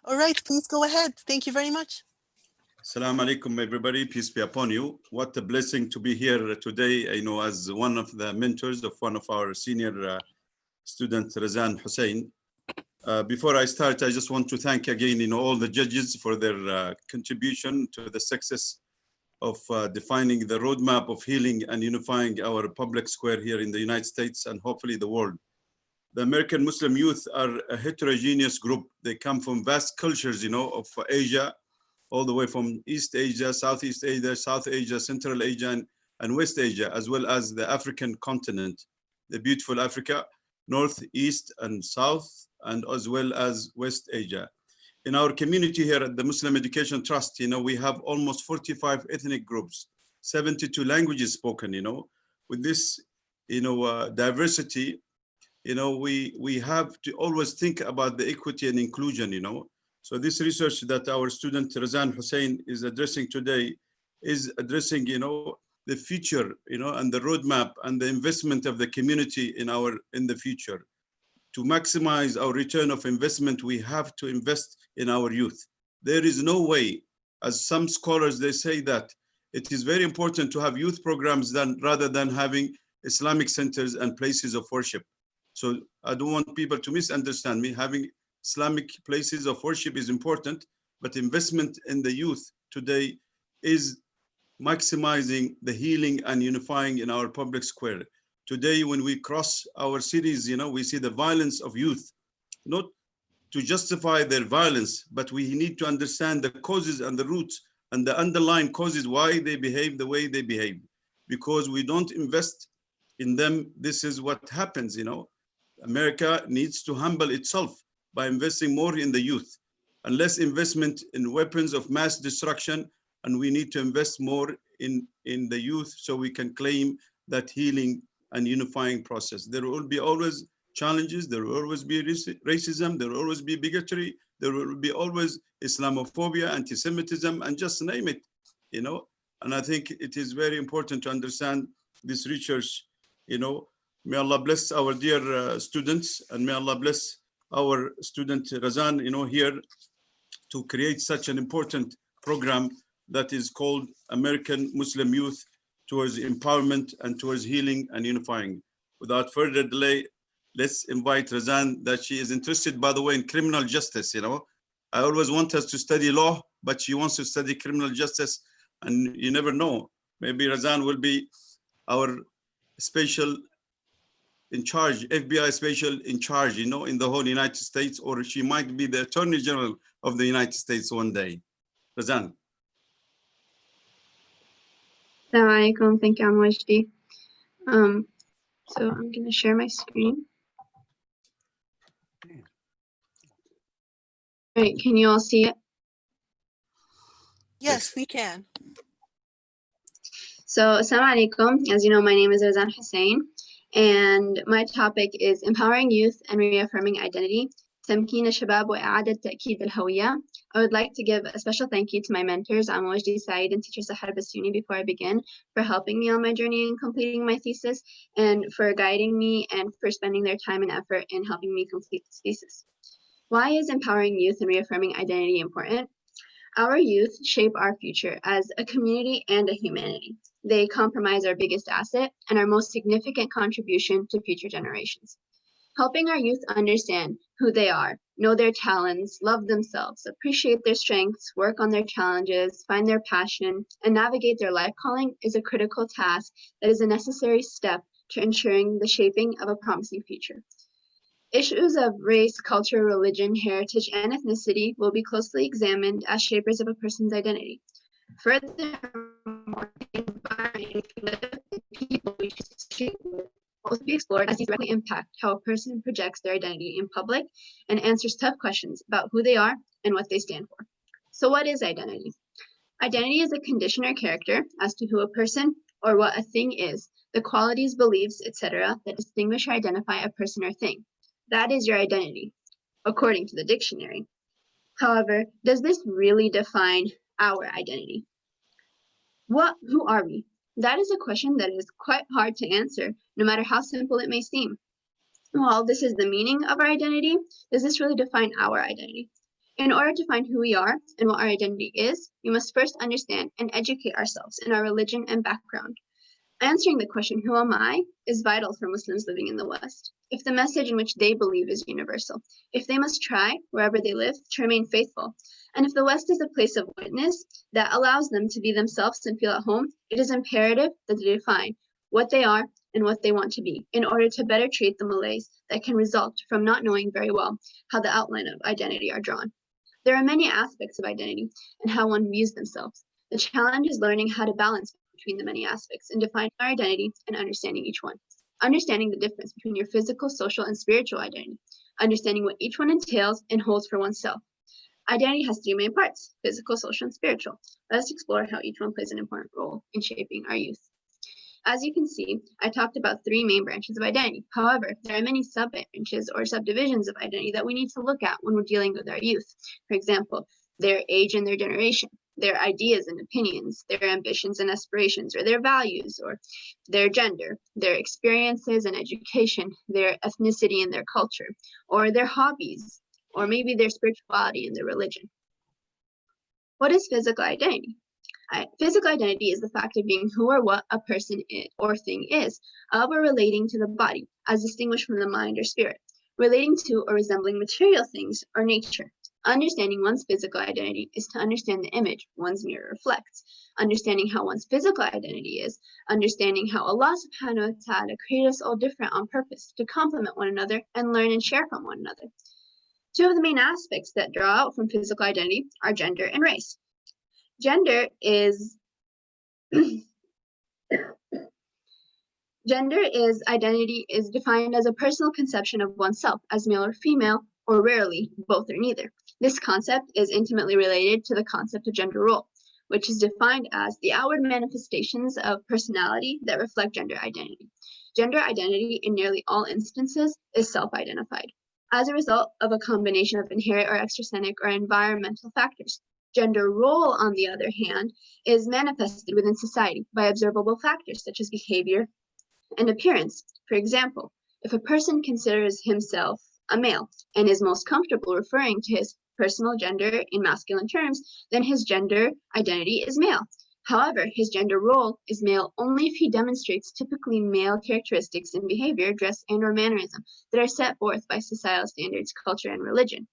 All right, please go ahead. Thank you very much. Assalamu alaikum, everybody. Peace be upon you. What a blessing to be here today, as one of the mentors of one of our senior student, Razan Hussein. Before I start, I just want to thank again, all the judges for their contribution to the success of defining the roadmap of healing and unifying our public square here in the United States and hopefully the world. The American Muslim youth are a heterogeneous group. They come from vast cultures, of Asia, all the way from East Asia, Southeast Asia, South Asia, Central Asia, and West Asia, as well as the African continent, the beautiful Africa, North, East, and South, and as well as West Asia. In our community here at the Muslim Education Trust, we have almost 45 ethnic groups, 72 languages spoken, With this, diversity, we have to always think about the equity and inclusion, So this research that our student Razan Hussein is addressing today is addressing, the future, and the roadmap and the investment of the community in the future. To maximize our return of investment, we have to invest in our youth. There is no way, as some scholars, they say that it is very important to have youth programs rather than having Islamic centers and places of worship. So I don't want people to misunderstand me. Having Islamic places of worship is important, but investment in the youth today is maximizing the healing and unifying in our public square. Today, when we cross our cities, we see the violence of youth, not to justify their violence, but we need to understand the causes and the roots and the underlying causes why they behave the way they behave. Because we don't invest in them, this is what happens, America needs to humble itself by investing more in the youth and less investment in weapons of mass destruction. And we need to invest more in the youth so we can claim that healing and unifying process. There will be always challenges. There will always be racism. There will always be bigotry. There will be always Islamophobia, anti-Semitism, and just name it, And I think it is very important to understand this research, May Allah bless our dear students, and may Allah bless our student Razan, here to create such an important program that is called American Muslim Youth towards empowerment and towards healing and unifying. Without further delay, let's invite Razan, that she is interested, by the way, in criminal justice. I always want us to study law, but she wants to study criminal justice, and you never know. Maybe Razan will be our special in charge, FBI special in charge, in the whole United States, or she might be the Attorney General of the United States one day. Razan. Assalamu alaikum. Thank you, Amwajdi. So I'm going to share my screen. All right, can you all see it? Yes, we can. So, assalamu alaikum. As you know, my name is Razan Hussein, and my topic is empowering youth and reaffirming identity. تمكين الشباب وإعادة تأكيد الهوية. I would like to give a special thank you to my mentors, Amwajdi Said and teacher Sahar Basuni, before I begin, for helping me on my journey in completing my thesis, and for guiding me and for spending their time and effort in helping me complete this thesis. Why is empowering youth and reaffirming identity important? Our youth shape our future as a community and a humanity. They comprise our biggest asset and our most significant contribution to future generations. Helping our youth understand who they are, know their talents, love themselves, appreciate their strengths, work on their challenges, find their passion, and navigate their life calling is a critical task that is a necessary step to ensuring the shaping of a promising future. Issues of race, culture, religion, heritage, and ethnicity will be closely examined as shapers of a person's identity. Furthermore, the environment and people we choose to shape will also be explored, as these directly impact how a person projects their identity in public and answers tough questions about who they are and what they stand for. So what is identity? Identity is a condition or character as to who a person or what a thing is, the qualities, beliefs, etc. that distinguish or identify a person or thing. That is your identity, according to the dictionary. However, does this really define our identity? Who are we? That is a question that is quite hard to answer, no matter how simple it may seem. While this is the meaning of our identity, does this really define our identity? In order to find who we are and what our identity is, we must first understand and educate ourselves in our religion and background. Answering the question, who am I, is vital for Muslims living in the West. If the message in which they believe is universal, if they must try, wherever they live, to remain faithful, and if the West is a place of witness that allows them to be themselves and feel at home, it is imperative that they define what they are and what they want to be in order to better treat the malaise that can result from not knowing very well how the outline of identity are drawn. There are many aspects of identity and how one views themselves. The challenge is learning how to balance between the many aspects and defining our identity and understanding each one. Understanding the difference between your physical, social, and spiritual identity. Understanding what each one entails and holds for oneself. Identity has three main parts: physical, social, and spiritual. Let us explore how each one plays an important role in shaping our youth. As you can see, I talked about three main branches of identity. However, there are many sub-branches or subdivisions of identity that we need to look at when we're dealing with our youth. For example, their age and their generation, their ideas and opinions, their ambitions and aspirations, or their values, or their gender, their experiences and education, their ethnicity and their culture, or their hobbies, or maybe their spirituality and their religion. What is physical identity? Physical identity is the fact of being who or what a person or thing is, of or relating to the body, as distinguished from the mind or spirit, relating to or resembling material things or nature. Understanding one's physical identity is to understand the image one's mirror reflects. Understanding how one's physical identity is, understanding how Allah subhanahu wa ta'ala created us all different on purpose to complement one another and learn and share from one another. Two of the main aspects that draw out from physical identity are gender and race. Gender is identity is defined as a personal conception of oneself as male or female, or rarely both or neither. This concept is intimately related to the concept of gender role, which is defined as the outward manifestations of personality that reflect gender identity. Gender identity in nearly all instances is self-identified as a result of a combination of inherent or extrinsic or environmental factors. Gender role, on the other hand, is manifested within society by observable factors such as behavior and appearance. For example, if a person considers himself a male and is most comfortable referring to his personal gender in masculine terms, then his gender identity is male. However, his gender role is male only if he demonstrates typically male characteristics in behavior, dress, and/or mannerism that are set forth by societal standards, culture, and religion.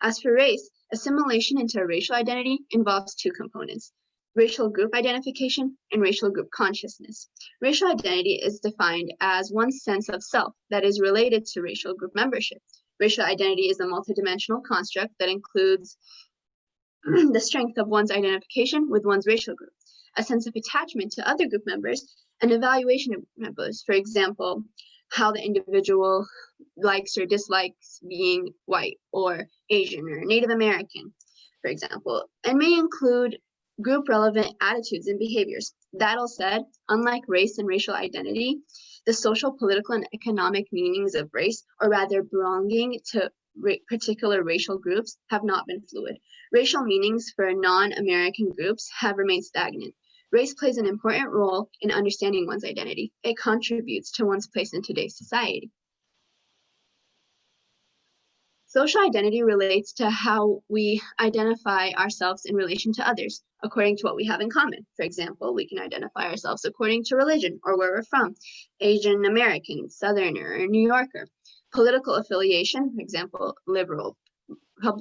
As for race, assimilation into a racial identity involves two components: racial group identification and racial group consciousness. Racial identity is defined as one's sense of self that is related to racial group membership. Racial identity is a multidimensional construct that includes the strength of one's identification with one's racial group, a sense of attachment to other group members, and evaluation of members. For example, how the individual likes or dislikes being white or Asian or Native American, for example, and may include group relevant attitudes and behaviors. That all said, unlike race and racial identity, the social, political, and economic meanings of race, or rather belonging to particular racial groups, have not been fluid. Racial meanings for non-American groups have remained stagnant. Race plays an important role in understanding one's identity. It contributes to one's place in today's society. Social identity relates to how we identify ourselves in relation to others, according to what we have in common. For example, we can identify ourselves according to religion or where we're from: Asian American, Southerner, or New Yorker. Political affiliation, for example, liberal,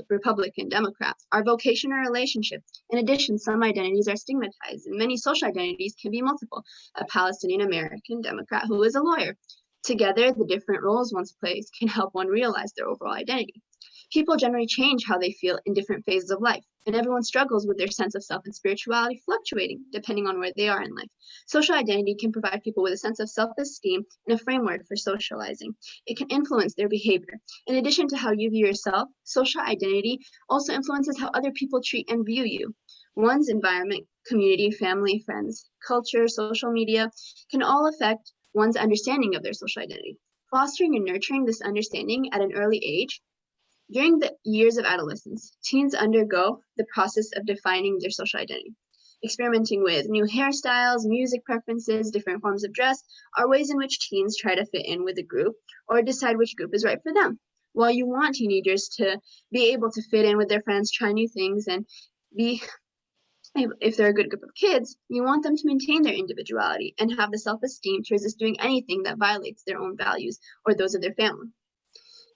Republican, Democrat. Our vocation or relationship. In addition, some identities are stigmatized, and many social identities can be multiple. A Palestinian American Democrat who is a lawyer. Together, the different roles one plays can help one realize their overall identity. People generally change how they feel in different phases of life, and everyone struggles with their sense of self and spirituality fluctuating depending on where they are in life. Social identity can provide people with a sense of self-esteem and a framework for socializing. It can influence their behavior. In addition to how you view yourself, social identity also influences how other people treat and view you. One's environment, community, family, friends, culture, social media can all affect one's understanding of their social identity. Fostering and nurturing this understanding at an early age. During the years of adolescence, teens undergo the process of defining their social identity. Experimenting with new hairstyles, music preferences, different forms of dress are ways in which teens try to fit in with a group or decide which group is right for them. While you want teenagers to be able to fit in with their friends, try new things, and be, if they're a good group of kids, you want them to maintain their individuality and have the self-esteem to resist doing anything that violates their own values or those of their family.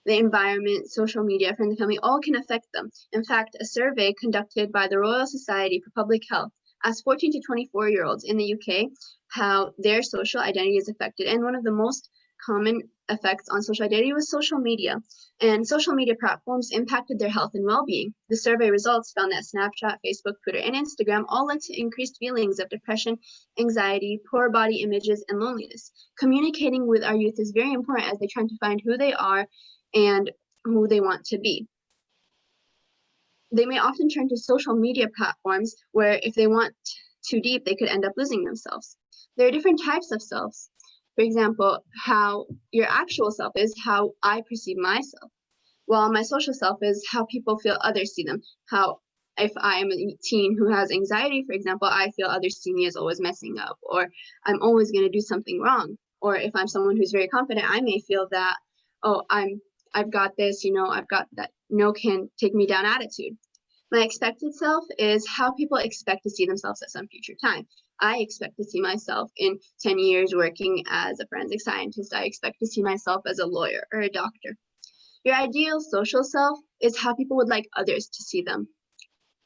The environment, social media, friends and family, all can affect them. In fact, a survey conducted by the Royal Society for Public Health asked 14 to 24-year-olds in the UK how their social identity is affected. And one of the most common effects on social identity was social media. And social media platforms impacted their health and well-being. The survey results found that Snapchat, Facebook, Twitter, and Instagram all led to increased feelings of depression, anxiety, poor body images, and loneliness. Communicating with our youth is very important as they try to find who they are and who they want to be. They may often turn to social media platforms where if they want too deep, they could end up losing themselves. There are different types of selves. For example, how your actual self is how I perceive myself, while my social self is how people feel others see them. How if I am a teen who has anxiety, for example, I feel others see me as always messing up, or I'm always going to do something wrong. Or if I'm someone who's very confident, I may feel that, oh, I've got this, I've got that no can take me down attitude. My expected self is how people expect to see themselves at some future time. I expect to see myself in 10 years working as a forensic scientist. I expect to see myself as a lawyer or a doctor. Your ideal social self is how people would like others to see them.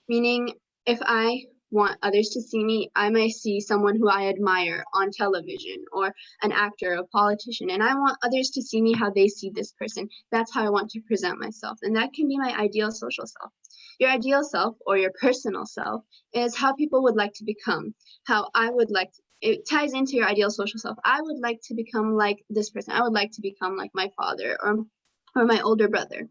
Meaning, if I want others to see me, I may see someone who I admire on television, or an actor, a politician, and I want others to see me how they see this person. That's how I want to present myself, and that can be my ideal social self. Your ideal self, or your personal self, is how people would like to become, how I would like to, it ties into your ideal social self. I would like to become like this person. I would like to become like my father or my older brother.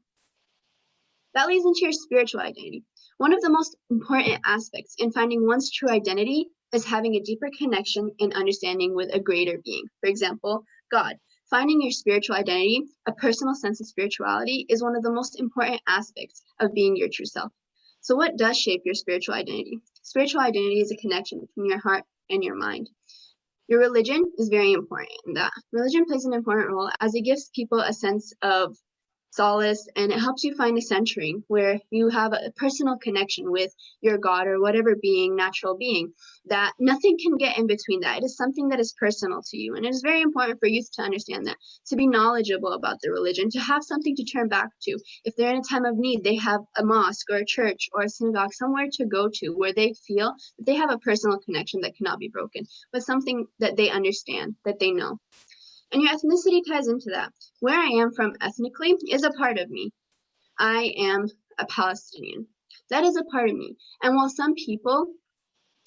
That leads into your spiritual identity. One of the most important aspects in finding one's true identity is having a deeper connection and understanding with a greater being. For example, God. Finding your spiritual identity, a personal sense of spirituality, is one of the most important aspects of being your true self. So what does shape your spiritual identity? Spiritual identity is a connection between your heart and your mind. Your religion is very important in that. Religion plays an important role as it gives people a sense of solace, and it helps you find a centering where you have a personal connection with your God or whatever being, natural being, that nothing can get in between that. It is something that is personal to you, and it is very important for youth to understand that, to be knowledgeable about the religion, to have something to turn back to. If they're in a time of need, they have a mosque or a church or a synagogue, somewhere to go to where they feel that they have a personal connection that cannot be broken, with something that they understand, that they know. And your ethnicity ties into that. Where I am from ethnically is a part of me. I am a Palestinian. That is a part of me. And while some people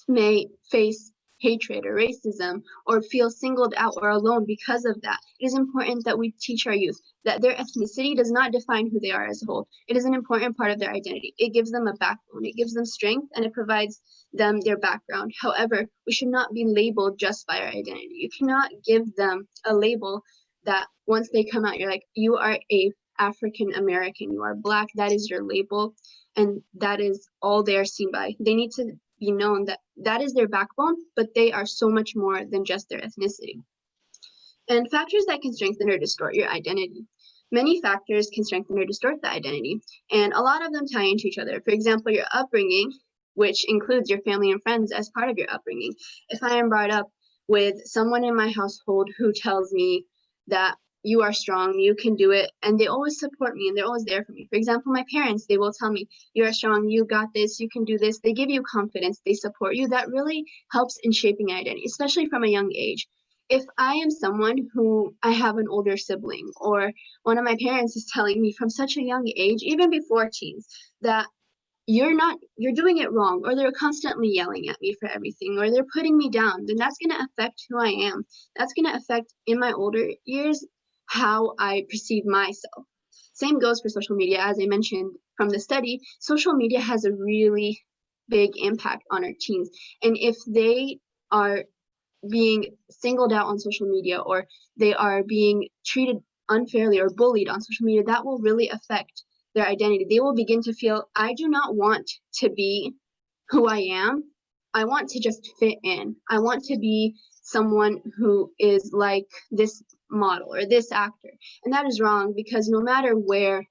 may face hatred or racism or feel singled out or alone because of that, it is important that we teach our youth that their ethnicity does not define who they are as a whole. It is an important part of their identity. It gives them a backbone. It gives them strength, and it provides them their background. However, we should not be labeled just by our identity. You cannot give them a label that once they come out, you're like, you are a African American, you are Black, that is your label, and that is all they are seen by. They need to be known that that is their backbone, but they are so much more than just their ethnicity. And factors that can strengthen or distort your identity. Many factors can strengthen or distort the identity, and a lot of them tie into each other. For example, your upbringing, which includes your family and friends as part of your upbringing. If I am brought up with someone in my household who tells me that you are strong, you can do it, and they always support me and they're always there for me. For example, my parents, they will tell me, you are strong, you got this, you can do this. They give you confidence, they support you. That really helps in shaping identity, especially from a young age. If I am someone who I have an older sibling, or one of my parents is telling me from such a young age, even before teens, that you're doing it wrong, or they're constantly yelling at me for everything, or they're putting me down, then that's going to affect who I am. That's going to affect, in my older years, how I perceive myself. Same goes for social media. As I mentioned from the study, social media has a really big impact on our teens. And if they are being singled out on social media, or they are being treated unfairly or bullied on social media, that will really affect their identity. They will begin to feel, I do not want to be who I am. I want to just fit in. I want to be someone who is like this model or this actor. And that is wrong, because no matter where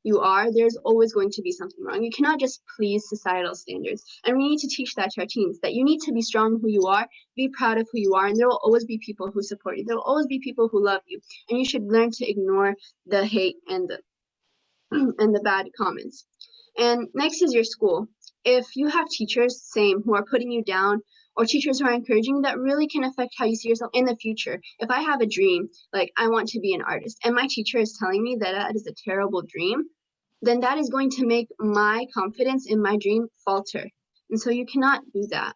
you are, there's always going to be something wrong. You cannot just please societal standards. And we need to teach that to our teens, that you need to be strong who you are, be proud of who you are, and there will always be people who support you. There will always be people who love you. And you should learn to ignore the hate and the bad comments. And next is your school. If you have teachers, who are putting you down, or teachers who are encouraging you, that really can affect how you see yourself in the future. If I have a dream, like I want to be an artist, and my teacher is telling me that that is a terrible dream, then that is going to make my confidence in my dream falter. And so you cannot do that.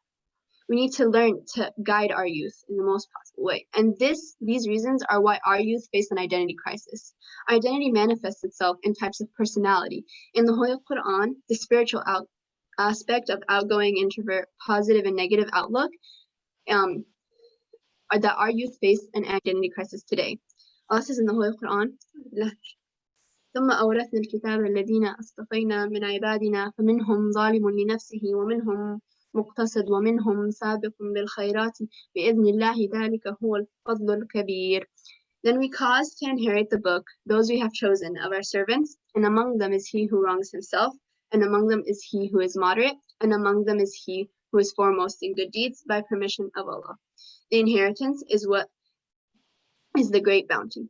We need to learn to guide our youth in the most possible way. And these reasons are why our youth face an identity crisis. Identity manifests itself in types of personality. In the Holy Quran, the spiritual aspect of outgoing, introvert, positive, and negative outlook, are that our youth face an identity crisis today. Allah says in the Holy Quran, ثم أورثنا الكتاب الذين اصطفينا من عبادنا فمنهم ظالم لنفسه ومنهم مقتصد ومنهم سابق بالخيرات بإذن الله ذلك هو الفضل الكبير. Then we caused to inherit the book those we have chosen of our servants, and among them is he who wrongs himself, and among them is he who is moderate, and among them is he who is foremost in good deeds by permission of Allah. The inheritance is what is the great bounty.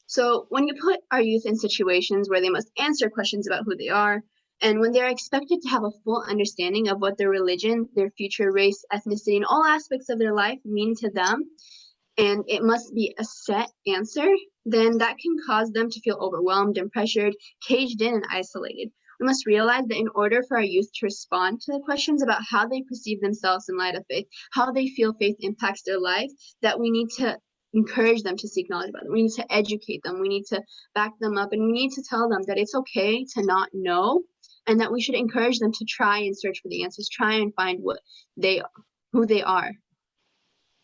So when you put our youth in situations where they must answer questions about who they are, and when they're expected to have a full understanding of what their religion, their future race, ethnicity, and all aspects of their life mean to them, and it must be a set answer, then that can cause them to feel overwhelmed and pressured, caged in and isolated. We must realize that in order for our youth to respond to the questions about how they perceive themselves in light of faith, how they feel faith impacts their life, that we need to encourage them to seek knowledge about it. We need to educate them. We need to back them up, and we need to tell them that it's okay to not know, and that we should encourage them to try and search for the answers, try and find who they are.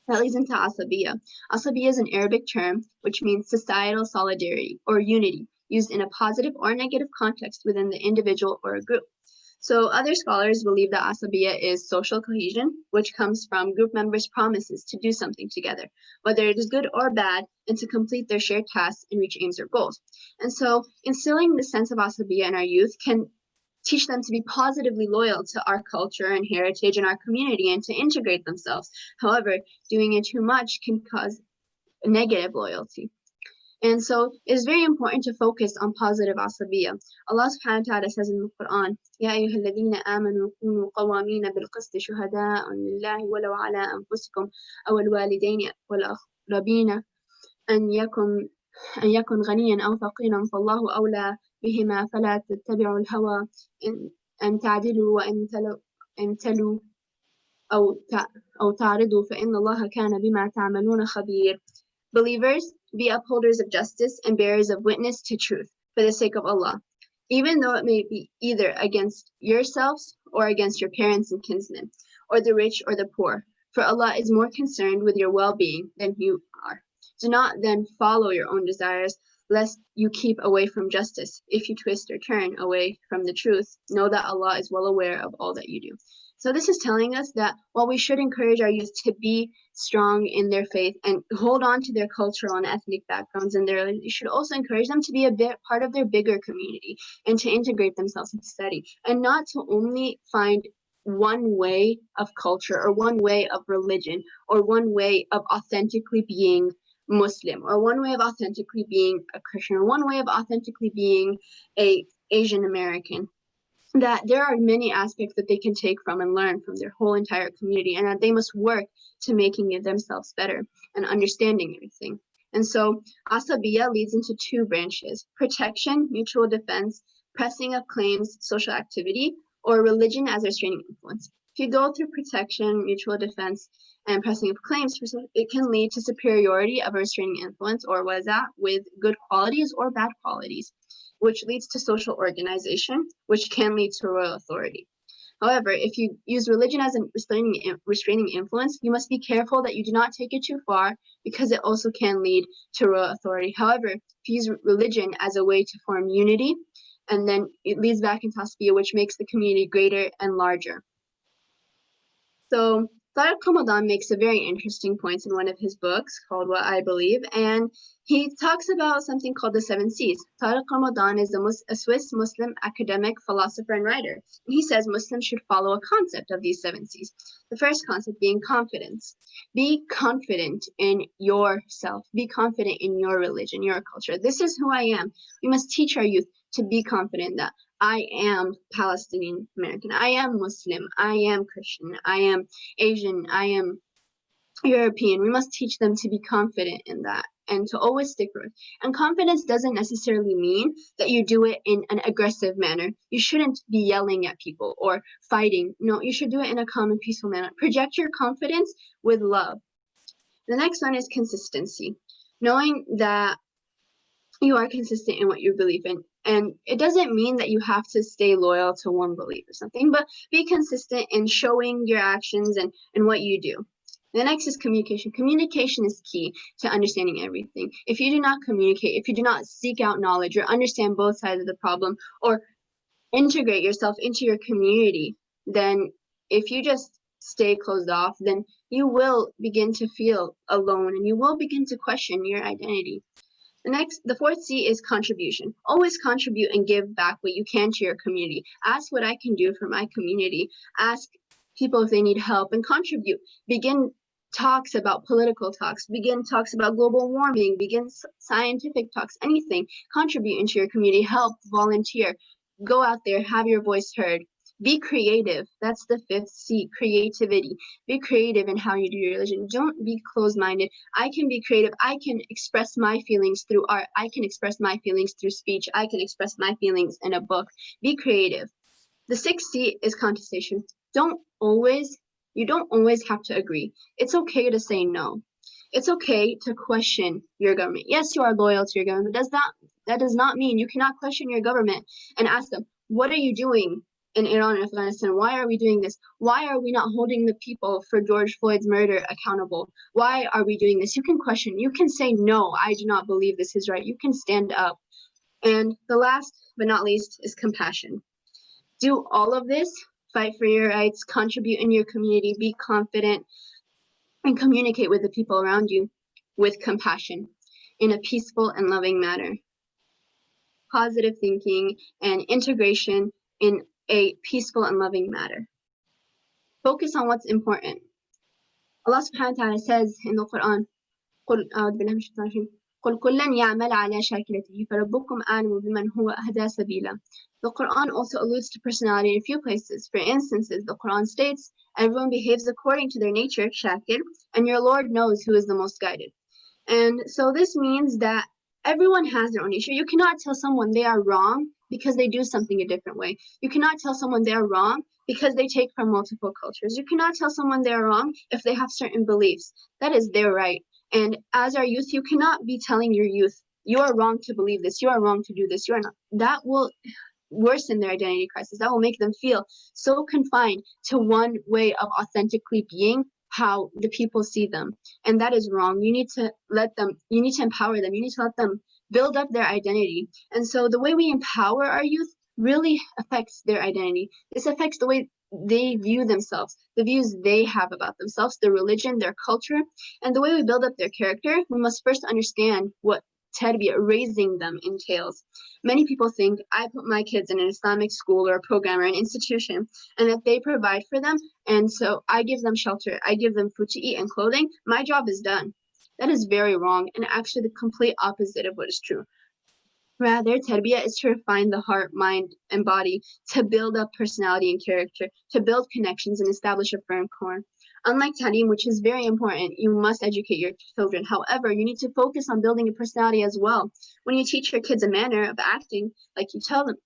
That leads into Assabiyah. Assabiyah is an Arabic term which means societal solidarity or unity, used in a positive or negative context within the individual or a group. So other scholars believe that Assabiyah is social cohesion, which comes from group members' promises to do something together, whether it is good or bad, and to complete their shared tasks and reach aims or goals. And so instilling the sense of Assabiyah in our youth can teach them to be positively loyal to our culture and heritage and our community, and to integrate themselves. However, doing it too much can cause negative loyalty. And so it is very important to focus on positive Assabiyah. Allah subhanahu wa ta'ala says in the Quran, يَا أَيُّهَا الَّذِينَ آمَنُوا كُونُوا قَوَامِينَ بِالْقِسْطِ شُهَدَاءً لِلَّهِ وَلَوْ عَلَىٰ أَنفُسِكُمْ أَوِ الْوَالِدَيْنِ وَالْأَقْرَبِينَ أَنْ يكن غنيا أو فقيرا فالله أولى بهما فلا تتبعوا الهوى أن تعدلوا وإن تلوا أو تعرضوا فإن الله كان بما تعملون خبير. Believers, be upholders of justice and bearers of witness to truth for the sake of Allah, even though it may be either against yourselves or against your parents and kinsmen, or the rich or the poor, for Allah is more concerned with your well-being than you are. Do not then follow your own desires, lest you keep away from justice. If you twist or turn away from the truth, know that Allah is well aware of all that you do. So this is telling us that while we should encourage our youth to be strong in their faith and hold on to their cultural and ethnic backgrounds, and you should also encourage them to be a bit part of their bigger community and to integrate themselves into study, and not to only find one way of culture or one way of religion or one way of authentically being Muslim, or one way of authentically being a Christian, or one way of authentically being a Asian American. That there are many aspects that they can take from and learn from their whole entire community, and that they must work to making it themselves better and understanding everything. And so Assabiyah leads into two branches: protection, mutual defense, pressing of claims, social activity, or religion as a restraining influence. If you go through protection, mutual defense, and pressing of claims, it can lead to superiority of a restraining influence, or waza, with good qualities or bad qualities, which leads to social organization, which can lead to royal authority. However, if you use religion as a restraining influence, you must be careful that you do not take it too far, because it also can lead to royal authority. However, if you use religion as a way to form unity, and then it leads back into Assabiyah, which makes the community greater and larger. So Tariq Ramadan makes a very interesting point in one of his books called What I Believe, and he talks about something called the 7 C's. Tariq Ramadan is a Swiss Muslim academic, philosopher, and writer. And he says Muslims should follow a concept of these 7 C's. The first concept being confidence. Be confident in yourself. Be confident in your religion, your culture. This is who I am. We must teach our youth to be confident that I am Palestinian American, I am Muslim, I am Christian, I am Asian, I am European. We must teach them to be confident in that and to always stick with. And confidence doesn't necessarily mean that you do it in an aggressive manner. You shouldn't be yelling at people or fighting. No, you should do it in a calm and peaceful manner. Project your confidence with love. The next one is consistency. Knowing that you are consistent in what you believe in. And it doesn't mean that you have to stay loyal to one belief or something, but be consistent in showing your actions and what you do. The next is communication. Communication is key to understanding everything. If you do not communicate, if you do not seek out knowledge or understand both sides of the problem or integrate yourself into your community, then if you just stay closed off, then you will begin to feel alone and you will begin to question your identity. The fourth C is contribution. Always contribute and give back what you can to your community. Ask what I can do for my community. Ask people if they need help and contribute. Begin talks about political talks. Begin talks about global warming. Begin scientific talks, anything. Contribute into your community. Help, volunteer. Go out there, have your voice heard. Be creative. That's the fifth C, creativity. Be creative in how you do your religion. Don't be closed-minded. I can be creative. I can express my feelings through art. I can express my feelings through speech. I can express my feelings in a book. Be creative. The sixth C is contestation. You don't always have to agree. It's okay to say no. It's okay to question your government. Yes, you are loyal to your government. That does not mean you cannot question your government and ask them, what are you doing in Iran and Afghanistan? Why are we doing this? Why are we not holding the people for George Floyd's murder accountable? Why are we doing this? You can question. You can say, no, I do not believe this is right. You can stand up. And the last but not least is compassion. Do all of this, fight for your rights, contribute in your community, be confident, and communicate with the people around you with compassion in a peaceful and loving manner. Positive thinking and integration in a peaceful and loving manner. Focus on what's important. Allah subhanahu wa ta'ala says in the Quran, قُلْ كُلًّا يَعْمَلْ عَلَى شَاكِلَتِهِ فَرَبُّكُمْ أَعْلَمُ بِمَنْ هُوَ أَهْدَى سَبِيلًا. The Quran also alludes to personality in a few places. For instances, the Quran states, everyone behaves according to their nature, shakil, and your Lord knows who is the most guided. And so this means that everyone has their own nature. You cannot tell someone they are wrong because they do something a different way. You cannot tell someone they are wrong because they take from multiple cultures. You cannot tell someone they are wrong if they have certain beliefs. That is their right. And as our youth, you cannot be telling your youth, you are wrong to believe this, you are wrong to do this, you are not. That will worsen their identity crisis. That will make them feel so confined to one way of authentically being how the people see them. And that is wrong. You need to empower them. You need to let them build up their identity. And so the way we empower our youth really affects their identity. This affects the way they view themselves, the views they have about themselves, their religion, their culture, and the way we build up their character. We must first understand what tarbiyah, raising them, entails. Many people think I put my kids in an Islamic school or a program or an institution and that they provide for them, and so I give them shelter, I give them food to eat and clothing, my job is done. That is very wrong and actually the complete opposite of what is true. Rather, tarbiyah is to refine the heart, mind, and body, to build up personality and character, to build connections and establish a firm core. Unlike ta'lim, which is very important, you must educate your children. However, you need to focus on building a personality as well. When you teach your kids a manner of acting, like you tell them,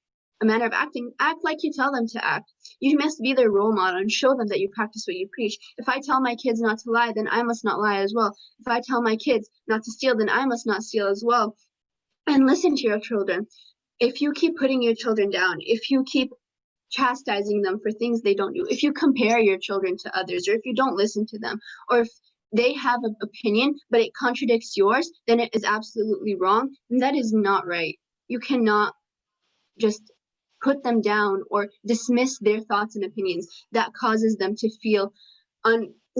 act like you tell them to act. You must be their role model and show them that you practice what you preach. If I tell my kids not to lie, then I must not lie as well. If I tell my kids not to steal, then I must not steal as well. And listen to your children. If you keep putting your children down, if you keep chastising them for things they don't do, if you compare your children to others, or if you don't listen to them, or if they have an opinion but it contradicts yours, then it is absolutely wrong, and that is not right. You cannot just put them down or dismiss their thoughts and opinions. That causes them to feel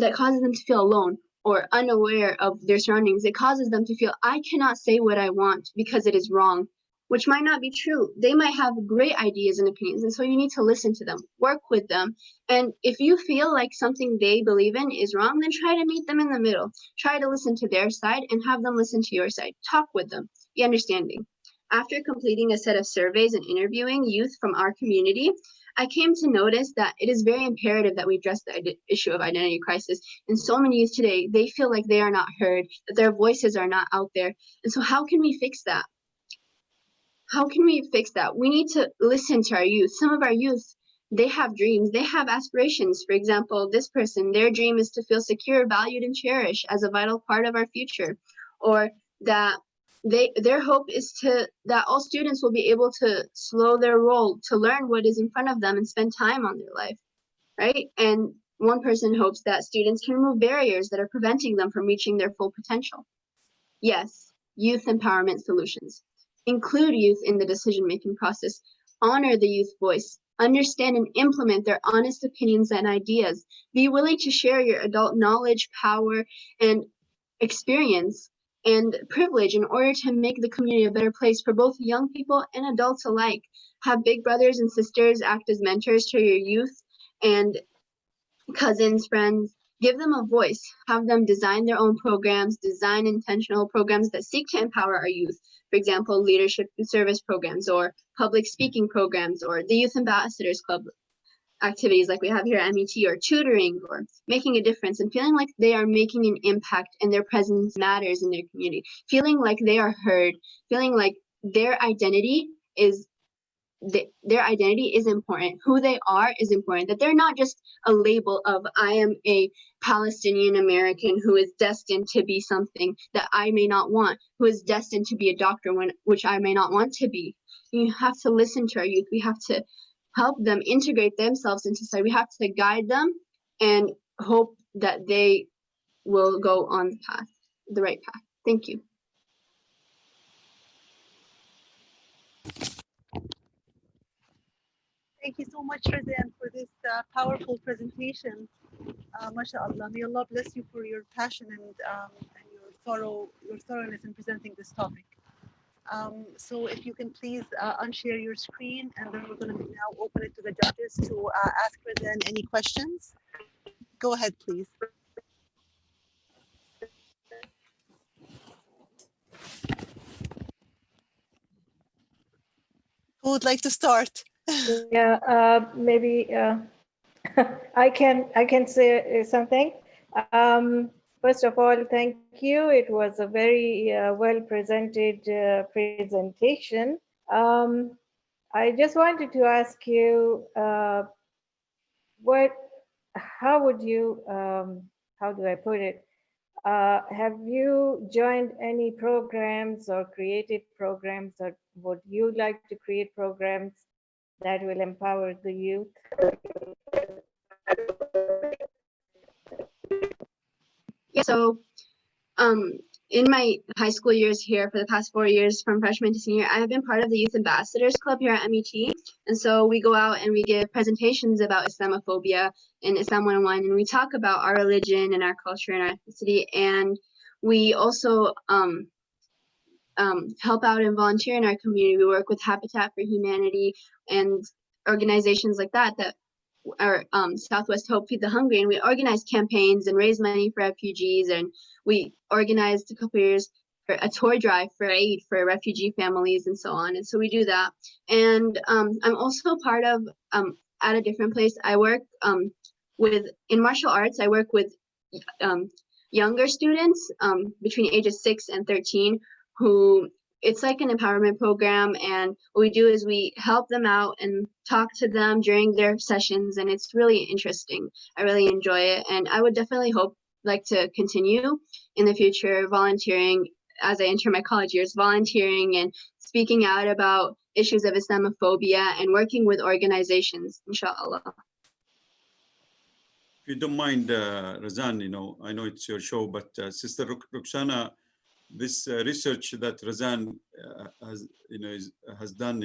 that causes them to feel alone or unaware of their surroundings. It causes them to feel, I cannot say what I want because it is wrong, which might not be true. They might have great ideas and opinions, and so you need to listen to them, work with them. And if you feel like something they believe in is wrong, then try to meet them in the middle. Try to listen to their side and have them listen to your side. Talk with them, be understanding. After completing a set of surveys and interviewing youth from our community, I came to notice that it is very imperative that we address the issue of identity crisis. And so many youth today, they feel like they are not heard, that their voices are not out there. And so how can we fix that? How can we fix that? We need to listen to our youth. Some of our youth, they have dreams, they have aspirations. For example, this person, their dream is to feel secure, valued, and cherished as a vital part of our future. Or that their hope is that all students will be able to slow their roll, to learn what is in front of them and spend time on their life, right? And one person hopes that students can remove barriers that are preventing them from reaching their full potential. Yes, youth empowerment solutions. Include youth in the decision-making process. Honor the youth voice. Understand and implement their honest opinions and ideas. Be willing to share your adult knowledge, power, and experience and privilege in order to make the community a better place for both young people and adults alike. Have big brothers and sisters act as mentors to your youth and cousins, friends. Give them a voice. Have them design their own programs, design intentional programs that seek to empower our youth. For example, leadership and service programs or public speaking programs or the Youth Ambassadors Club activities like we have here at MET, or tutoring, or making a difference and feeling like they are making an impact and their presence matters in their community, feeling like they are heard, feeling like their identity is important, who they are is important, that they're not just a label of I am a Palestinian American who is destined to be something that I may not want, who is destined to be a doctor which I may not want to be. You have to listen to our youth. We have to help them integrate themselves into society. We have to guide them and hope that they will go on the right path. Thank you. Thank you so much, Razan, for this powerful presentation. MashaAllah, may Allah bless you for your passion and your thoroughness in presenting this topic. So if you can please unshare your screen, and then we're going to now open it to the judges to ask Razan any questions. Go ahead, please. Who would like to start? Yeah, maybe I can say something. First of all, thank you. It was a very well presented presentation. I just wanted to ask you, how would you, how do I put it? Have you joined any programs or created programs, or would you like to create programs that will empower the youth? Yeah, so in my high school years here for the past 4 years, from freshman to senior, I have been part of the Youth Ambassadors Club here at MET. And so we go out and we give presentations about Islamophobia and Islam 101, and we talk about our religion and our culture and our ethnicity. And we also help out and volunteer in our community. We work with Habitat for Humanity and organizations like that are Southwest Hope, Feed the Hungry, and we organize campaigns and raise money for refugees. And we organized a couple years for a tour drive for aid for refugee families and so on. And so we do that. And I'm also part of, at a different place, I work in martial arts, I work with younger students between ages 6 and 13 who, it's like an empowerment program, and what we do is we help them out and talk to them during their sessions, and it's really interesting. I really enjoy it, and I would definitely like to continue in the future volunteering as I enter my college years, volunteering and speaking out about issues of Islamophobia and working with organizations, inshallah. If you don't mind, Razan, I know it's your show, but Sister Rukhsana, this research that Razan has done,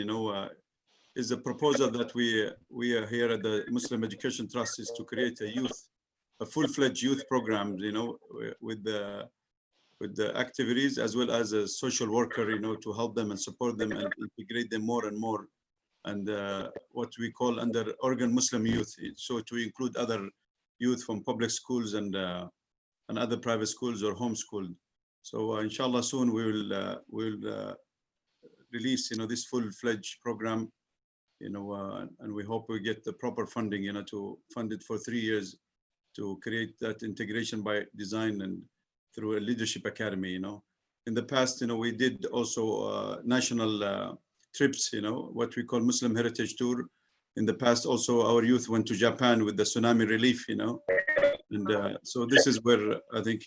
is a proposal that we are here at the Muslim Education Trust, is to create a youth a full-fledged youth program, with the activities, as well as a social worker, to help them and support them and integrate them more and more. And what we call under Oregon Muslim youth, so to include other youth from public schools and other private schools or homeschooled. So inshallah soon we'll release this full-fledged program, and we hope we get the proper funding, to fund it for 3 years to create that integration by design and through a leadership academy. In the past, we did also national trips, what we call Muslim Heritage Tour. In the past, also our youth went to Japan with the tsunami relief, and so this is where I think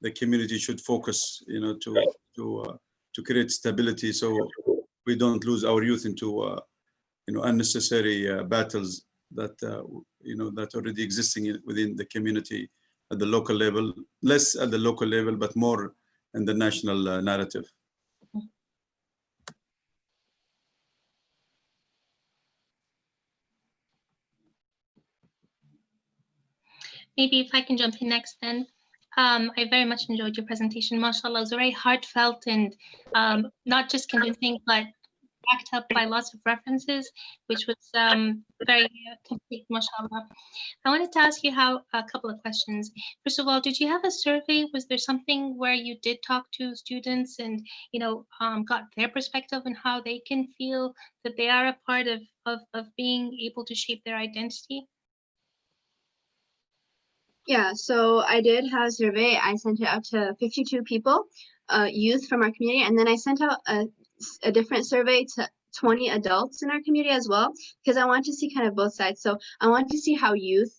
the community should focus, to create stability, so we don't lose our youth into unnecessary battles that that already existing within the community at the local level, less at the local level, but more in the national narrative. Maybe if I can jump in next then. I very much enjoyed your presentation. MashaAllah, it was very heartfelt and not just convincing, but backed up by lots of references, which was very complete, mashallah. I wanted to ask you a couple of questions. First of all, did you have a survey? Was there something where you did talk to students and got their perspective on how they can feel that they are a part of being able to shape their identity? Yeah, so I did have a survey. I sent it out to 52 people, youth from our community, and then I sent out a different survey to 20 adults in our community as well, because I want to see kind of both sides. So I want to see how youth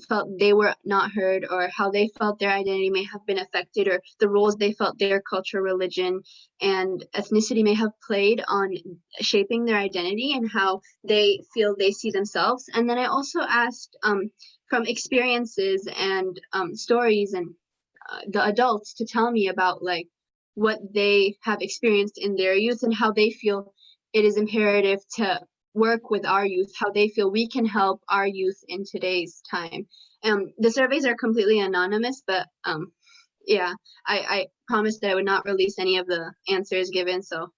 felt they were not heard, or how they felt their identity may have been affected, or the roles they felt their culture, religion, and ethnicity may have played on shaping their identity and how they feel they see themselves. And then I also asked from experiences and stories and the adults to tell me about what they have experienced in their youth and how they feel it is imperative to work with our youth, how they feel we can help our youth in today's time. The surveys are completely anonymous, but yeah, I promised that I would not release any of the answers given. So.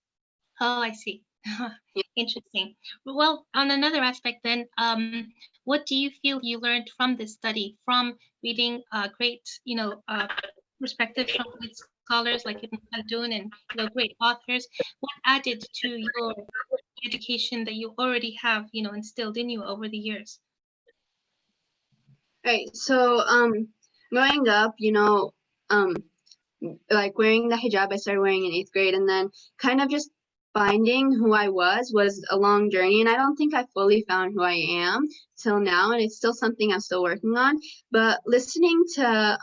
Oh, I see. Interesting. Well, on another aspect then, what do you feel you learned from this study, from reading great, perspectives from great scholars like Ibn Khaldun and great authors? What added to your education that you already have, instilled in you over the years? Right. So, growing up, wearing the hijab, I started wearing in 8th grade, and then kind of just finding who I was a long journey, and I don't think I fully found who I am till now, and it's still something I'm still working on. But listening to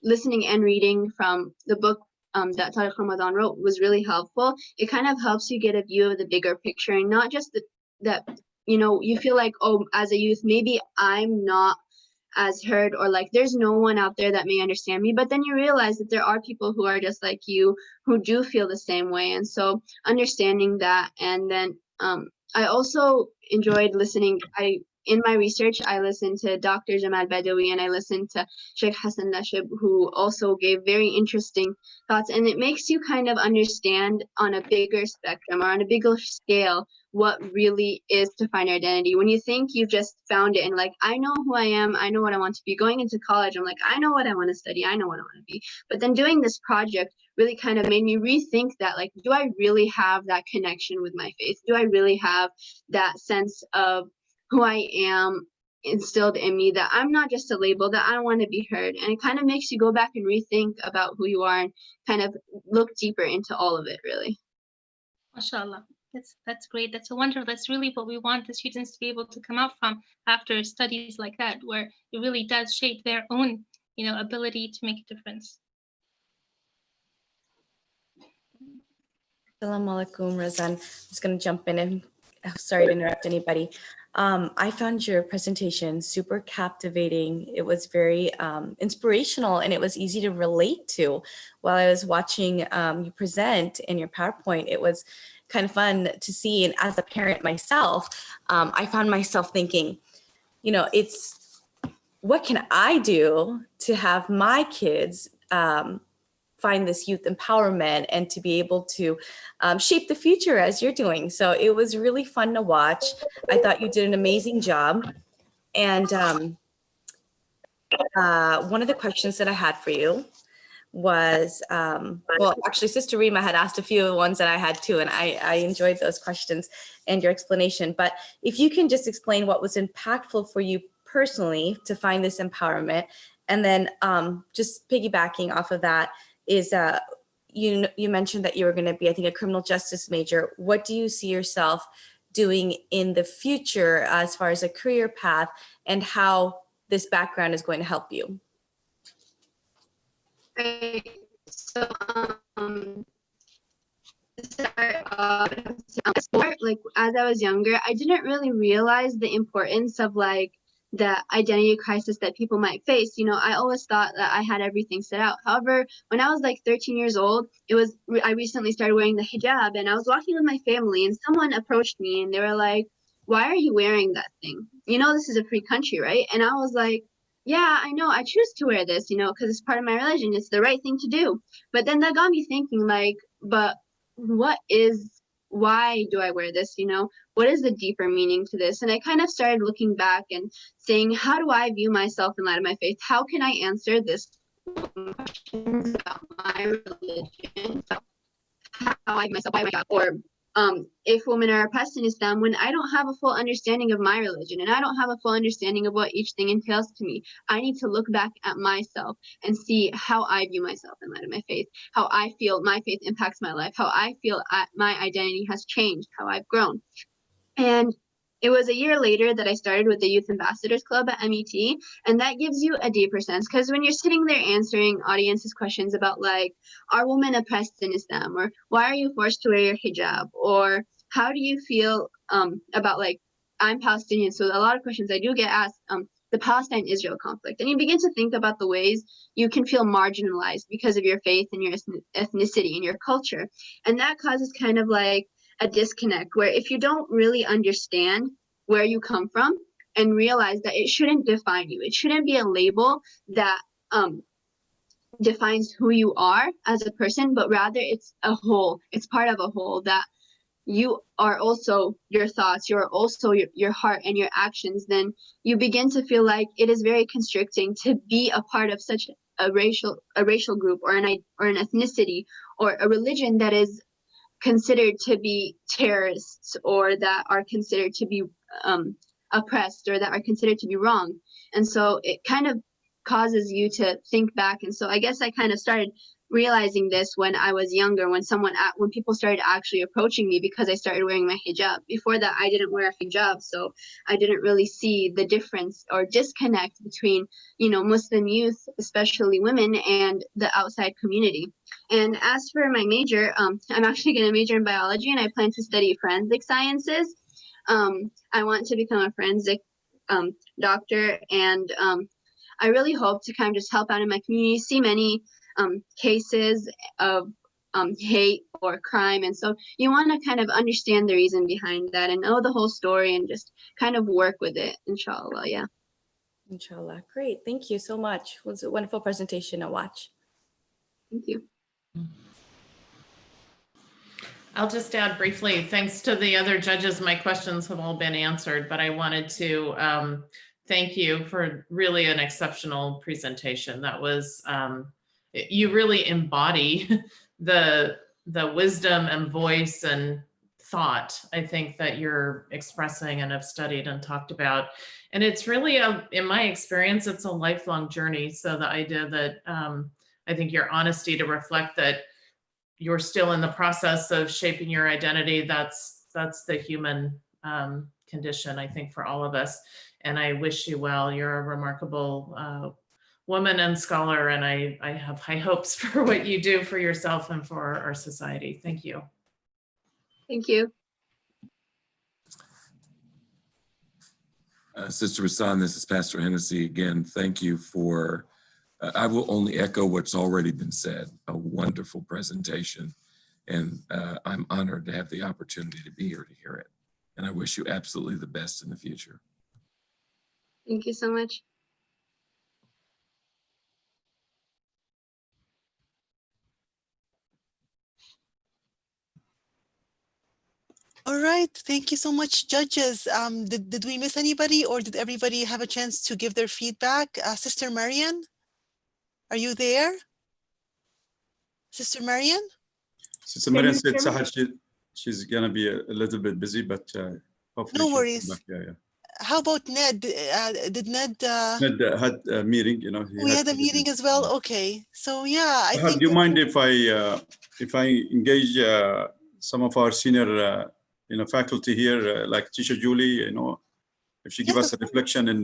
listening and reading from the book that Tariq Ramadan wrote was really helpful. It kind of helps you get a view of the bigger picture, and not just that you feel like, oh, as a youth maybe I'm not as heard, or there's no one out there that may understand me, but then you realize that there are people who are just like you who do feel the same way. And so understanding that, and then I also enjoyed listening. In my research, I listened to Dr. Jamal Badawi, and I listened to Sheikh Hassan Nashib, who also gave very interesting thoughts, and it makes you kind of understand on a bigger spectrum, or on a bigger scale, what really is to find your identity. When you think you've just found it and I know who I am, I know what I want to be. Going into college, I'm I know what I want to study, I know what I want to be. But then doing this project really kind of made me rethink that, do I really have that connection with my faith? Do I really have that sense of who I am instilled in me, that I'm not just a label, that I want to be heard? And it kind of makes you go back and rethink about who you are and kind of look deeper into all of it, really. MashaAllah. That's great. That's a wonder. That's really what we want the students to be able to come out from after studies like that, where it really does shape their own, ability to make a difference. Assalamu alaikum, Razan. I'm just going to jump in and sorry to interrupt anybody. I found your presentation super captivating. It was very inspirational, and it was easy to relate to. While I was watching you present in your PowerPoint, it was kind of fun to see. And as a parent myself, I found myself thinking, it's what can I do to have my kids find this youth empowerment and to be able to shape the future as you're doing. So it was really fun to watch. I thought you did an amazing job. And one of the questions that I had for you was, well, actually Sister Rima had asked a few of the ones that I had too, and I enjoyed those questions and your explanation. But if you can just explain what was impactful for you personally to find this empowerment, and then just piggybacking off of that is, you mentioned that you were gonna be, I think, a criminal justice major. What do you see yourself doing in the future as far as a career path, and how this background is going to help you? Right. So, like as I was younger, I didn't really realize the importance of like the identity crisis that people might face. You know, I always thought that I had everything set out. However, when I was like 13 years old, I recently started wearing the hijab, and I was walking with my family, and someone approached me and they were like, "Why are you wearing that thing? You know, this is a free country, right?" And I was like, "Yeah, I know, I choose to wear this, you know, because it's part of my religion. It's the right thing to do." But then that got me thinking, like, but why do I wear this? You know, what is the deeper meaning to this? And I kind of started looking back and saying, how do I view myself in light of my faith? How can I answer this question about my religion? How I myself, why my God, or if women are oppressed in Islam, when I don't have a full understanding of my religion and I don't have a full understanding of what each thing entails to me, I need to look back at myself and see how I view myself in light of my faith, how I feel my faith impacts my life, how I feel my identity has changed, how I've grown. And it was a year later that I started with the Youth Ambassadors Club at MET, and that gives you a deeper sense, because when you're sitting there answering audiences questions about like, are women oppressed in Islam, or why are you forced to wear your hijab, or how do you feel about like, I'm Palestinian, so a lot of questions I do get asked, the Palestine-Israel conflict, and you begin to think about the ways you can feel marginalized because of your faith and your ethnicity and your culture, and that causes kind of like a disconnect where if you don't really understand where you come from and realize that it shouldn't define you, it shouldn't be a label that defines who you are as a person, but rather it's a whole, it's part of a whole, that you are also your thoughts, you're also your heart and your actions, then you begin to feel like it is very constricting to be a part of such a racial group or an ethnicity or a religion that is considered to be terrorists, or that are considered to be oppressed, or that are considered to be wrong. And so it kind of causes you to think back. And so I guess I kind of started realizing this when I was younger, when people started actually approaching me because I started wearing my hijab. Before that, I didn't wear a hijab, so I didn't really see the difference or disconnect between, you know, Muslim youth, especially women, and the outside community. And as for my major, I'm actually going to major in biology, and I plan to study forensic sciences. I want to become a forensic doctor, and I really hope to kind of just help out in my community, see many cases of hate or crime. And so you want to kind of understand the reason behind that and know the whole story and just kind of work with it, inshallah. Yeah. Inshallah. Great. Thank you so much. It was a wonderful presentation to watch. Thank you. I'll just add briefly, thanks to the other judges, my questions have all been answered, but I wanted to thank you for really an exceptional presentation. That was, you really embody the wisdom and voice and thought, I think, that you're expressing and have studied and talked about. And it's really, in my experience, it's a lifelong journey. So the idea that I think your honesty to reflect that you're still in the process of shaping your identity, that's the human condition, I think, for all of us. And I wish you well. You're a remarkable woman and scholar, and I have high hopes for what you do for yourself and for our society. Thank you. Thank you. Sister Rasan, this is Pastor Hennessy again. Thank you for, I will only echo what's already been said. A wonderful presentation. And I'm honored to have the opportunity to be here to hear it. And I wish you absolutely the best in the future. Thank you so much. All right, thank you so much, judges. Did we miss anybody, or did everybody have a chance to give their feedback? Sister Marian, are you there? Sister Marian? Sister Marian said Sahar, she's gonna be a little bit busy, but hopefully No she'll come worries. back. Yeah. How about Ned? Did Ned? Ned had a meeting, you know. We had a meeting as well. Okay, so yeah, I Sahar, think. do you mind if I engage some of our senior faculty here, like Teacher Julie, if she give Yes, us a reflection in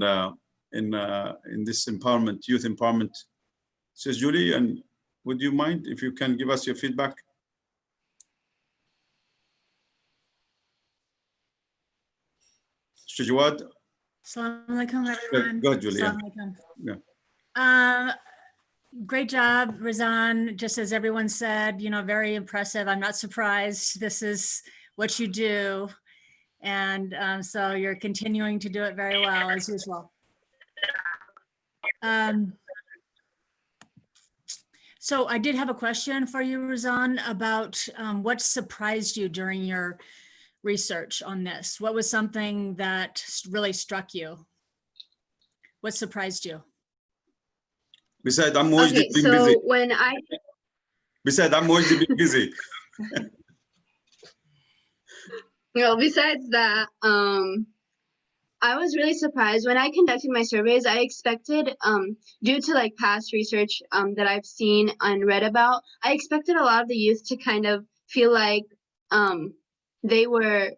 this empowerment, youth empowerment. Says Julie, and would you mind if you can give us your feedback? Teacher Jawad? Assalamu alaikum, everyone. Go ahead, Julie. Assalamu alaikum. Yeah. Great job, Razan. Just as everyone said, very impressive. I'm not surprised. This is what you do. And so you're continuing to do it very well, as usual. So I did have a question for you, Razan, about what surprised you during your research on this. What was something that really struck you? What surprised you? Besides, I'm always being so busy. when I Besides, I'm always being busy. besides that, I was really surprised when I conducted my surveys. I expected, due to like past research that I've seen and read about, I expected a lot of the youth to kind of feel like they were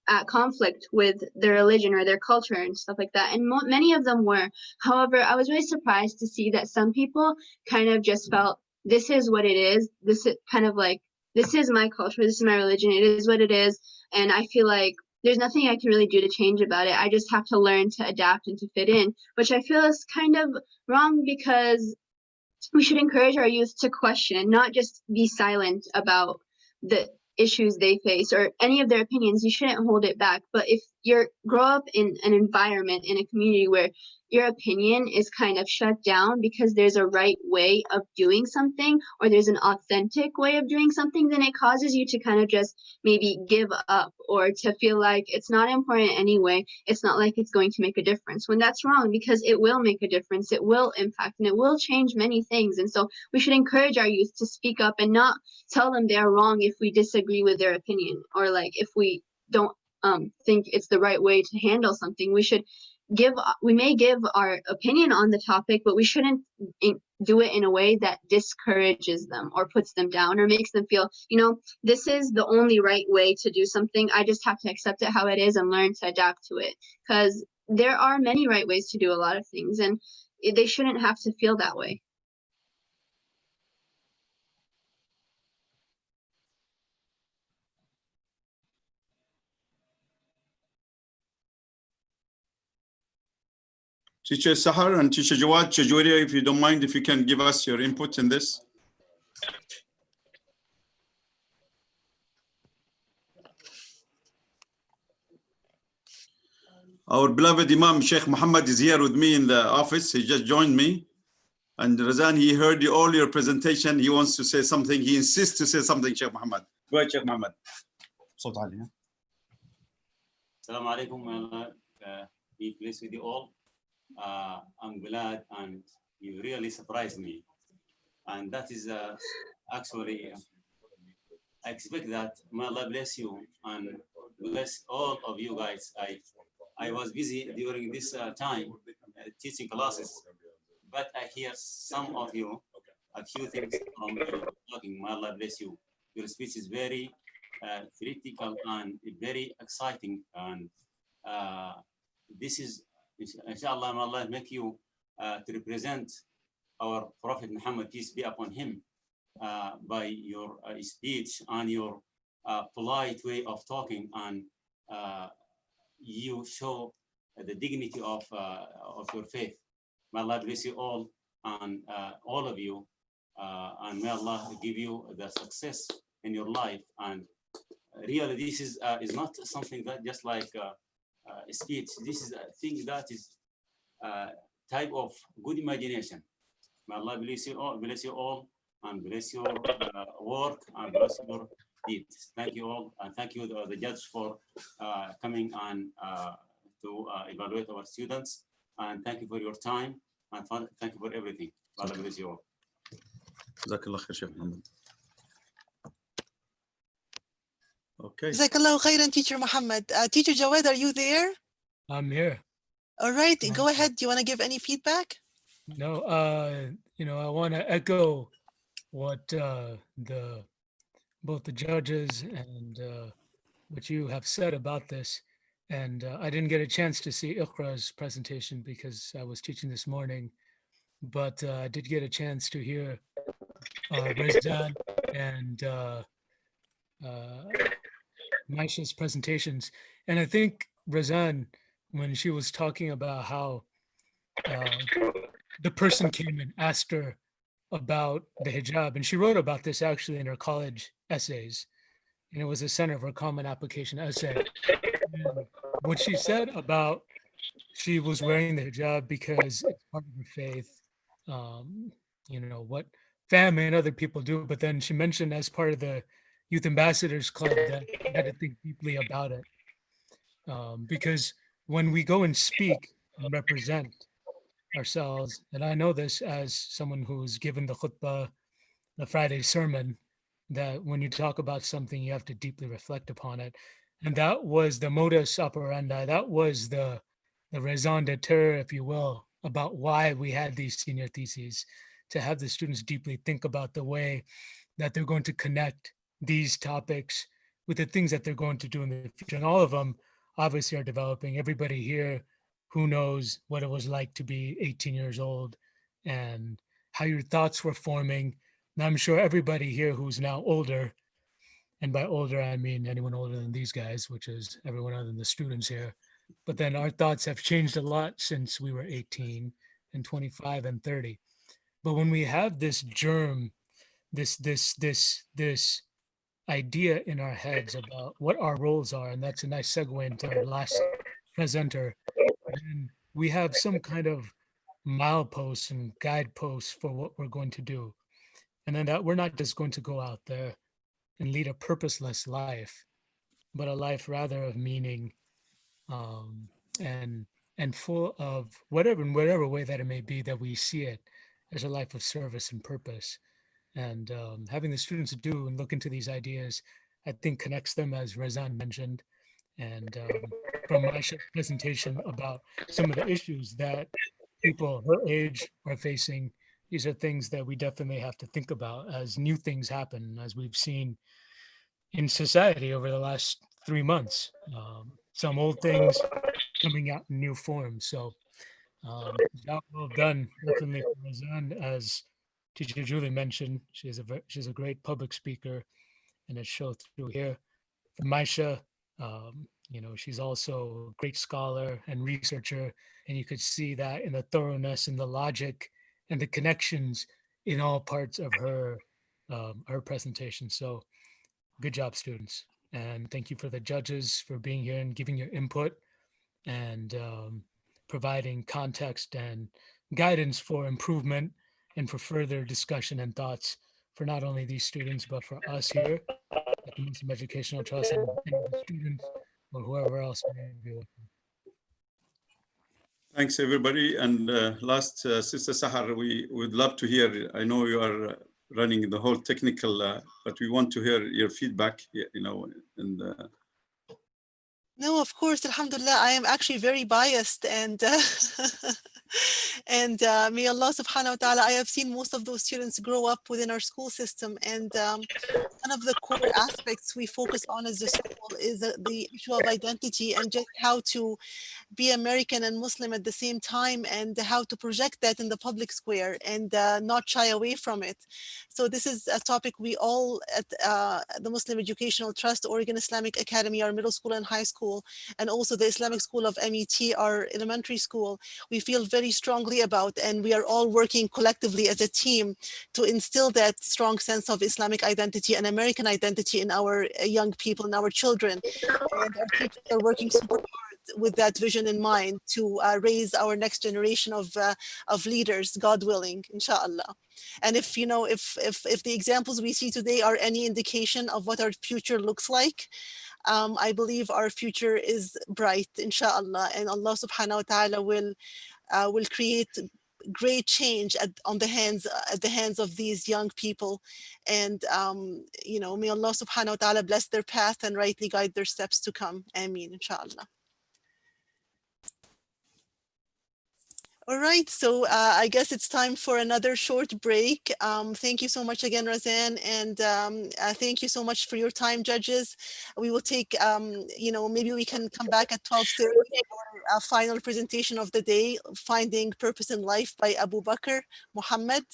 at conflict with their religion or their culture and stuff like that. And many of them were. However, I was really surprised to see that some people kind of just felt, this is what it is. This is kind of like, this is my culture. This is my religion. It is what it is. And I feel like there's nothing I can really do to change about it. I just have to learn to adapt and to fit in, which I feel is kind of wrong, because we should encourage our youth to question, not just be silent about the issues they face or any of their opinions. You shouldn't hold it back. But if you grow up in an environment, in a community where your opinion is kind of shut down because there's a right way of doing something, or there's an authentic way of doing something, then it causes you to kind of just maybe give up, or to feel like it's not important anyway. It's not like it's going to make a difference, when that's wrong, because it will make a difference. It will impact, and it will change many things. And so we should encourage our youth to speak up and not tell them they're wrong if we disagree with their opinion, or like if we don't think it's the right way to handle something. We may give our opinion on the topic, but we shouldn't do it in a way that discourages them or puts them down or makes them feel, this is the only right way to do something. I just have to accept it how it is and learn to adapt to it, because there are many right ways to do a lot of things, and they shouldn't have to feel that way. Teacher Sahar and Teacher Jawad, Chajuria, if you don't mind, if you can give us your input in this. Our beloved Imam Sheikh Muhammad is here with me in the office. He just joined me. And Razan, he heard all your presentation. He wants to say something. He insists to say something, Sheikh Muhammad. Go ahead, Sheikh Muhammad. Assalamu alaikum. May Allah be pleased with you all. I'm glad, and you really surprised me. And that is actually, I expect that. May Allah bless you and bless all of you guys. I was busy during this time teaching classes, but I hear some of you, a few things from talking. May Allah bless you. Your speech is very critical and very exciting, and this is, inshallah, may Allah make you to represent our Prophet Muhammad, peace be upon him, by your speech and your polite way of talking, and you show the dignity of your faith. May Allah bless you all, and all of you, and may Allah give you the success in your life. And really, this is not something that just like a speech. This is a thing that is type of good imagination. May Allah bless you all, and bless your work, and bless your did. Thank you all, and thank you the judge for coming on to evaluate our students. And thank you for your time, and thank you for everything. Allah bless you all. جزاك الله خير شيخ محمد. Okay. Jazakallahu khairan, Teacher Muhammad. Teacher Jawad, are you there? I'm here. All right, go ahead. Do you want to give any feedback? No, I want to echo what both the judges and what you have said about this. And I didn't get a chance to see Iqra's presentation because I was teaching this morning, but I did get a chance to hear Rezan and Maisha's presentations. And I think Rezan, when she was talking about how the person came and asked her about the hijab, and she wrote about this actually in her college essays, and it was the center of her common application essay. And what she said about she was wearing the hijab because it's part of her faith, what family and other people do, but then she mentioned as part of the Youth Ambassadors Club that she had to think deeply about it. Because when we go and speak and represent ourselves, and I know this as someone who's given the khutbah, the Friday sermon, that when you talk about something, you have to deeply reflect upon it. And that was the modus operandi, that was the raison d'etre, if you will, about why we had these senior theses, to have the students deeply think about the way that they're going to connect these topics with the things that they're going to do in the future. And all of them obviously are developing. Everybody here who knows what it was like to be 18 years old and how your thoughts were forming. And I'm sure everybody here who's now older, and by older, I mean anyone older than these guys, which is everyone other than the students here. But then our thoughts have changed a lot since we were 18 and 25 and 30. But when we have this germ, this idea in our heads about what our roles are, and that's a nice segue into our last presenter, and we have some kind of mileposts and guideposts for what we're going to do. And then that we're not just going to go out there and lead a purposeless life, but a life rather of meaning, and full of whatever way that it may be, that we see it as a life of service and purpose. And having the students do and look into these ideas, I think connects them, as Rezan mentioned. And from Maisha's presentation about some of the issues that people her age are facing, these are things that we definitely have to think about as new things happen, as we've seen in society over the last 3 months. Some old things coming out in new forms. So job well done, definitely for Rezan. As Teacher Julie mentioned, she's a great public speaker, and it shows through here. For Maisha, she's also a great scholar and researcher, and you could see that in the thoroughness and the logic and the connections in all parts of her presentation. So good job, students. And thank you for the judges for being here and giving your input and providing context and guidance for improvement and for further discussion and thoughts for not only these students, but for us here at the Muslim Educational Trust and the students or whoever else may be looking. Thanks, everybody. And last, Sister Sahar, we would love to hear, I know you are running the whole technical, but we want to hear your feedback, and No, of course, alhamdulillah, I am actually very biased, and may Allah subhanahu wa ta'ala, I have seen most of those students grow up within our school system, and one of the core aspects we focus on as a school is the issue of identity and just how to be American and Muslim at the same time, and how to project that in the public square and not shy away from it. So this is a topic we all at the Muslim Educational Trust, Oregon Islamic Academy, our middle school and high school, and also the Islamic School of MET, our elementary school, we feel very strongly about, and we are all working collectively as a team to instill that strong sense of Islamic identity and American identity in our young people and our children. And our teachers are working super hard that vision in mind to raise our next generation of leaders, God willing, inshallah. And if if the examples we see today are any indication of what our future looks like, I believe our future is bright, inshallah, and Allah subhanahu wa ta'ala will create great change at the hands of these young people. And may Allah subhanahu wa ta'ala bless their path and rightly guide their steps to come. Ameen, inshallah. All right, so I guess it's time for another short break. Thank you so much again, Razan, and thank you so much for your time, judges. We will take, maybe we can come back at 12:30 for a final presentation of the day, Finding Purpose in Life by Abu Bakr Muhammad.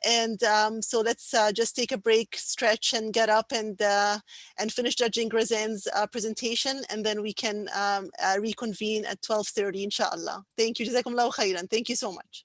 And so let's just take a break, stretch, and get up and finish judging Razan's presentation, and then we can reconvene at 12:30, inshallah. Thank you. Jazakumullahu khairan. Thank you so much.